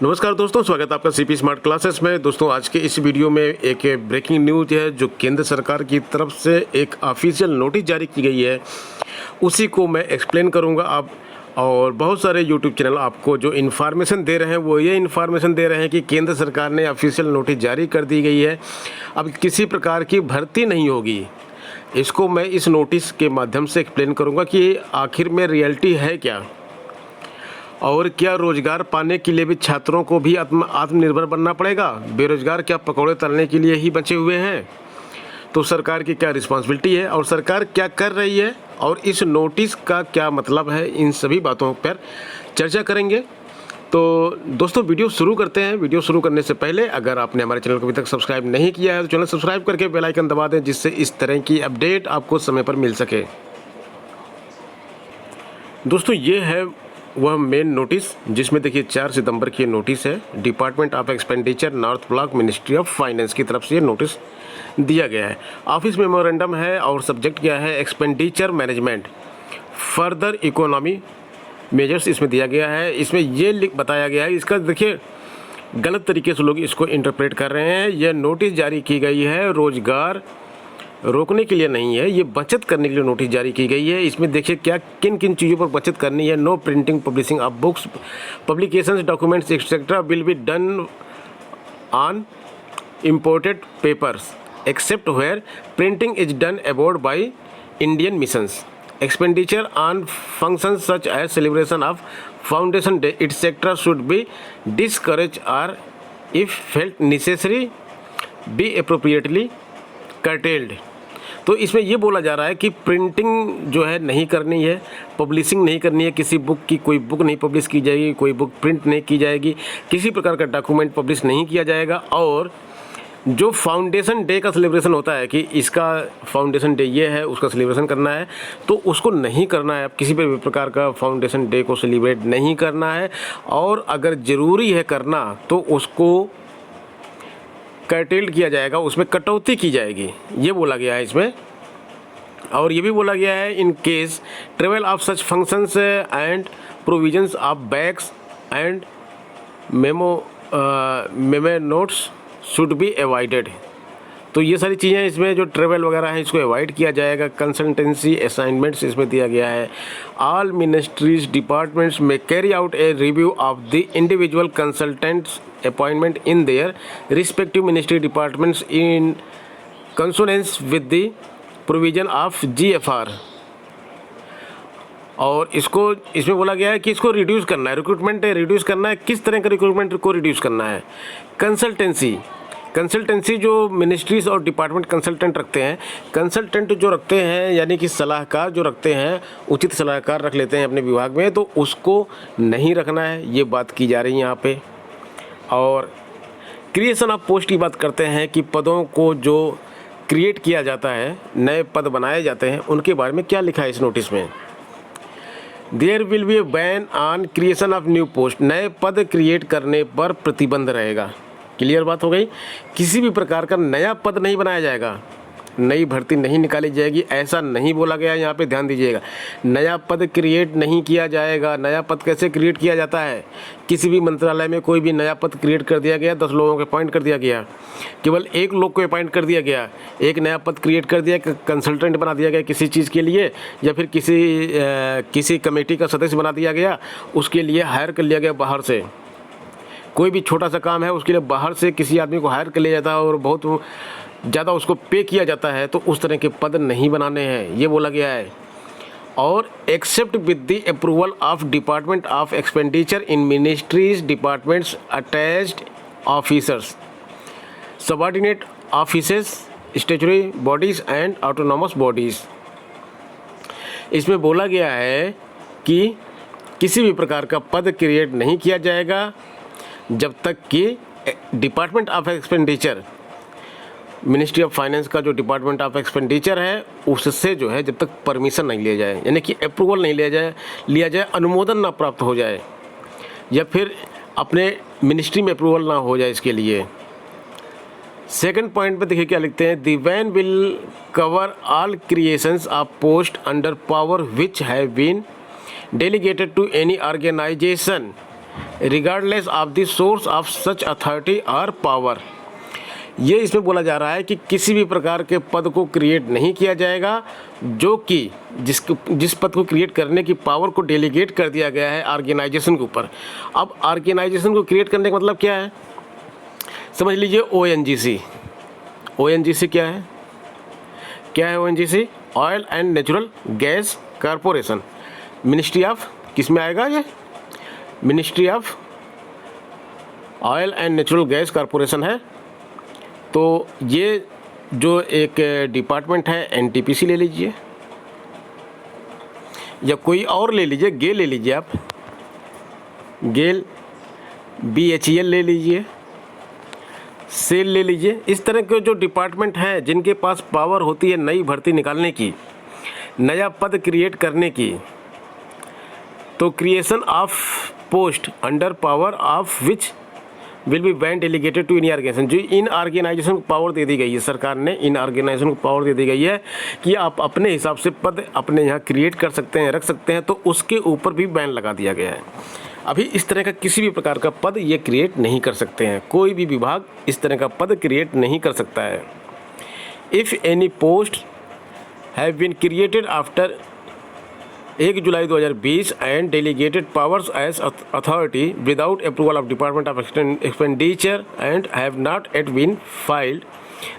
नमस्कार दोस्तों, स्वागत है आपका सीपी स्मार्ट क्लासेस में। दोस्तों आज के इस वीडियो में एक ब्रेकिंग न्यूज़ है जो केंद्र सरकार की तरफ से एक ऑफिशियल नोटिस जारी की गई है, उसी को मैं एक्सप्लेन करूंगा। आप और बहुत सारे यूट्यूब चैनल आपको जो इन्फॉर्मेशन दे रहे हैं वो ये इन्फॉर्मेशन दे रहे हैं कि केंद्र सरकार ने ऑफिशियल नोटिस जारी कर दी गई है, अब किसी प्रकार की भर्ती नहीं होगी। इसको मैं इस नोटिस के माध्यम से एक्सप्लेन करूँगा कि आखिर में रियलिटी है क्या, और क्या रोज़गार पाने के लिए भी छात्रों को भी आत्मनिर्भर बनना पड़ेगा। बेरोज़गार क्या पकौड़े तलने के लिए ही बचे हुए हैं। तो सरकार की क्या रिस्पॉन्सिबिलिटी है और सरकार क्या कर रही है और इस नोटिस का क्या मतलब है, इन सभी बातों पर चर्चा करेंगे। तो दोस्तों वीडियो शुरू करते हैं। वीडियो शुरू करने से पहले अगर आपने हमारे चैनल को अभी तक सब्सक्राइब नहीं किया है तो चैनल सब्सक्राइब करके बेल आइकन दबा दें, जिससे इस तरह की अपडेट आपको समय पर मिल सके। दोस्तों ये है वह मेन नोटिस, जिसमें देखिए 4 सितंबर की नोटिस है। Department of expenditure north block ministry of finance की तरफ से ये नोटिस दिया गया है। ऑफिस मेमोरेंडम है और सब्जेक्ट क्या है, expenditure management further economy measures इसमें दिया गया है। इसमें ये बताया गया है, इसका देखिए गलत तरीके से लोग इसको इंटरप्रेट कर रहे हैं। यह नोटिस जारी की गई है रोज़गार रोकने के लिए नहीं है, ये बचत करने के लिए नोटिस जारी की गई है। इसमें देखिए क्या किन किन चीज़ों पर बचत करनी है। No printing publishing of books, publications, documents etcetera will be done on imported papers except where printing is done abroad by Indian missions. Expenditure on functions such as celebration of foundation day etcetera should be discourage और if felt necessary be appropriately curtailed. तो इसमें ये बोला जा रहा है कि printing जो है नहीं करनी है, पब्लिशिंग नहीं करनी है, किसी बुक की कोई बुक नहीं पब्लिश की जाएगी, कोई बुक प्रिंट नहीं की जाएगी, किसी प्रकार का डॉक्यूमेंट पब्लिश नहीं किया जाएगा। और जो फाउंडेशन डे का सेलिब्रेशन होता है कि इसका फाउंडेशन डे ये है, उसका सेलिब्रेशन करना है, तो उसको नहीं करना है। अब किसी भी प्रकार का फाउंडेशन डे को सेलिब्रेट नहीं करना है, और अगर ज़रूरी है करना तो उसको कर्टेल्ड किया जाएगा, उसमें कटौती की जाएगी, ये बोला गया है इसमें। और ये भी बोला गया है in case travel of such functions and provisions of bags and memo notes should be avoided. तो ये सारी चीज़ें इसमें जो ट्रेवल वगैरह है इसको अवॉइड किया जाएगा। कंसल्टेंसी असाइनमेंट्स इसमें दिया गया है। ऑल मिनिस्ट्रीज डिपार्टमेंट्स में carry out a review of the individual consultants appointment in their respective ministry departments in consonance with the provision of GFR। और इसको इसमें बोला गया है कि इसको रिड्यूस करना है, रिक्रूटमेंट रिड्यूस करना है। किस तरह का रिक्रूटमेंट को रिड्यूस करना है? कंसल्टेंसी जो मिनिस्ट्रीज़ और डिपार्टमेंट कंसल्टेंट रखते हैं, कंसल्टेंट जो रखते हैं यानी कि सलाहकार जो रखते हैं, उचित सलाहकार रख लेते हैं अपने विभाग में, तो उसको नहीं रखना है, ये बात की जा रही है यहाँ पे। और क्रिएशन ऑफ पोस्ट की बात करते हैं कि पदों को जो क्रिएट किया जाता है, नए पद बनाए जाते हैं, उनके बारे में क्या लिखा है इस नोटिस में। There will be a ban on creation of new post, नए पद क्रिएट करने पर प्रतिबंध रहेगा। क्लियर बात हो गई। किसी भी प्रकार का नया पद नहीं बनाया जाएगा, नई भर्ती नहीं निकाली जाएगी, ऐसा नहीं बोला गया। यहाँ पे ध्यान दीजिएगा, नया पद क्रिएट नहीं किया जाएगा। नया पद कैसे क्रिएट किया जाता है? किसी भी मंत्रालय में कोई भी नया पद क्रिएट कर दिया गया, 10 लोगों को अपॉइंट कर दिया गया, केवल एक लोग को अपॉइंट कर दिया गया, एक नया पद क्रिएट कर दिया, कंसल्टेंट बना दिया गया किसी चीज़ के लिए, या फिर किसी कमेटी का सदस्य बना दिया गया, उसके लिए हायर कर लिया गया बाहर से। कोई भी छोटा सा काम है उसके लिए बाहर से किसी आदमी को हायर कर लिया जाता है और बहुत ज़्यादा उसको पे किया जाता है, तो उस तरह के पद नहीं बनाने हैं, ये बोला गया है। और except with the approval of department of expenditure in ministries departments attached officers, subordinate offices, statutory bodies and autonomous bodies. इसमें बोला गया है कि किसी भी प्रकार का पद क्रिएट नहीं किया जाएगा जब तक कि department of expenditure, ministry of finance का जो डिपार्टमेंट ऑफ एक्सपेंडिचर है, उससे जो है जब तक परमिशन नहीं लिया जाए, यानी कि अप्रूवल नहीं लिया जाए, अनुमोदन ना प्राप्त हो जाए, या फिर अपने मिनिस्ट्री में अप्रूवल ना हो जाए इसके लिए। सेकंड पॉइंट पे देखिए क्या लिखते हैं, the ban will cover all creations of post under power which have been delegated to any organisation regardless of the source of such authority और पावर। ये इसमें बोला जा रहा है कि किसी भी प्रकार के पद को क्रिएट नहीं किया जाएगा जो कि जिस पद को क्रिएट करने की पावर को डेलीगेट कर दिया गया है ऑर्गेनाइजेशन के ऊपर। अब ऑर्गेनाइजेशन को क्रिएट करने का मतलब क्या है, समझ लीजिए ONGC। ONGC क्या है, ONGC? Oil and natural gas corporation. Ministry of किस में आएगा ये? Ministry of oil and natural gas corporation है। तो ये जो एक डिपार्टमेंट है NTPC ले लीजिए या कोई और ले लीजिए, गेल ले लीजिए आप, गेल, BHEL ले लीजिए, सेल ले लीजिए। इस तरह के जो डिपार्टमेंट हैं जिनके पास पावर होती है नई भर्ती निकालने की, नया पद क्रिएट करने की, तो creation of post under power of which will be when delegated to in organisation. जो इन ऑर्गेनाइजेशन को पावर दे दी गई है, सरकार ने इन ऑर्गेनाइजेशन को पावर दे दी गई है कि आप अपने हिसाब से पद अपने यहाँ क्रिएट कर सकते हैं, रख सकते हैं, तो उसके ऊपर भी बैन लगा दिया गया है। अभी इस तरह का किसी भी प्रकार का पद ये क्रिएट नहीं कर सकते हैं, कोई भी विभाग इस तरह का पद क्रिएट नहीं कर सकता है। If any post have been created after 1 July 2020 and delegated powers as authority without approval of department of expenditure and have not at been filed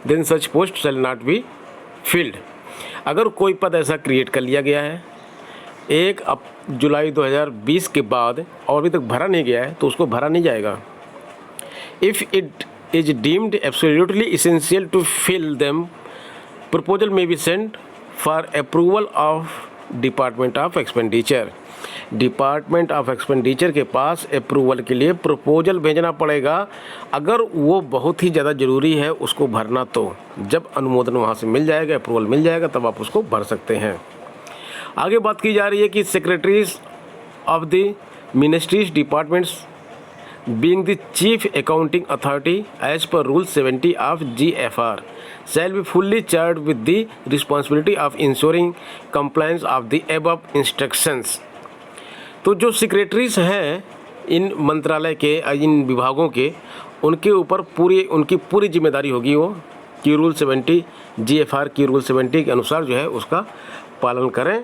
then such post shall not be filled. अगर कोई पद ऐसा create कर लिया गया है 1 July 2020 के बाद और अभी तक भरा नहीं गया है तो उसको भरा नहीं जाएगा। If it is deemed absolutely essential to fill them proposal में be sent for approval of department of expenditure. Department of expenditure के पास अप्रूवल के लिए प्रपोजल भेजना पड़ेगा। अगर वो बहुत ही ज़्यादा ज़रूरी है उसको भरना, तो जब अनुमोदन वहाँ से मिल जाएगा, अप्रूवल मिल जाएगा, तब आप उसको भर सकते हैं। आगे बात की जा रही है कि secretaries of the ministries departments being the chief accounting authority as per rule 70 of GFR shall be fully charged with the responsibility of ensuring compliance of the above instructions। तो जो सेक्रेटरीज हैं इन मंत्रालय के, इन विभागों के, उनके ऊपर उनकी पूरी जिम्मेदारी होगी वो कि रूल 70 GFR की रूल 70 के अनुसार जो है उसका पालन करें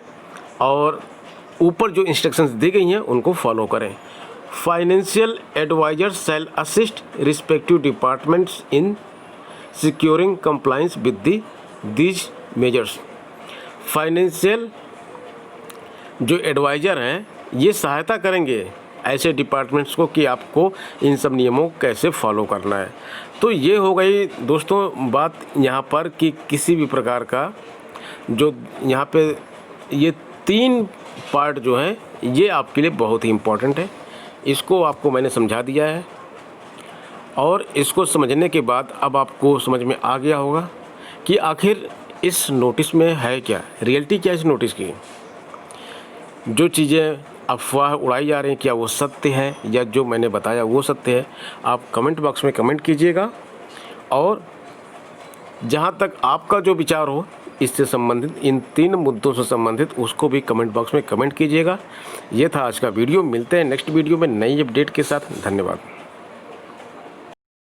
और ऊपर जो इंस्ट्रक्शंस दी गई हैं उनको फॉलो करें। Financial advisers shall assist respective departments in securing compliance with these measures. Financial जो एडवाइज़र हैं ये सहायता करेंगे ऐसे डिपार्टमेंट्स को कि आपको इन सब नियमों को कैसे फॉलो करना है। तो ये हो गई दोस्तों बात यहाँ पर कि किसी भी प्रकार का जो यहाँ पे ये 3 पार्ट जो हैं ये आपके लिए बहुत ही इम्पोर्टेंट है। इसको आपको मैंने समझा दिया है और इसको समझने के बाद अब आपको समझ में आ गया होगा कि आखिर इस नोटिस में है क्या, रियलिटी क्या इस नोटिस की। जो चीज़ें अफवाह उड़ाई जा रही हैं क्या वो सत्य है या जो मैंने बताया वो सत्य है, आप कमेंट बॉक्स में कमेंट कीजिएगा। और जहाँ तक आपका जो विचार हो इससे संबंधित, इन 3 मुद्दों से संबंधित, उसको भी कमेंट बॉक्स में कमेंट कीजिएगा। ये था आज का वीडियो। मिलते हैं नेक्स्ट वीडियो में नई अपडेट के साथ। धन्यवाद।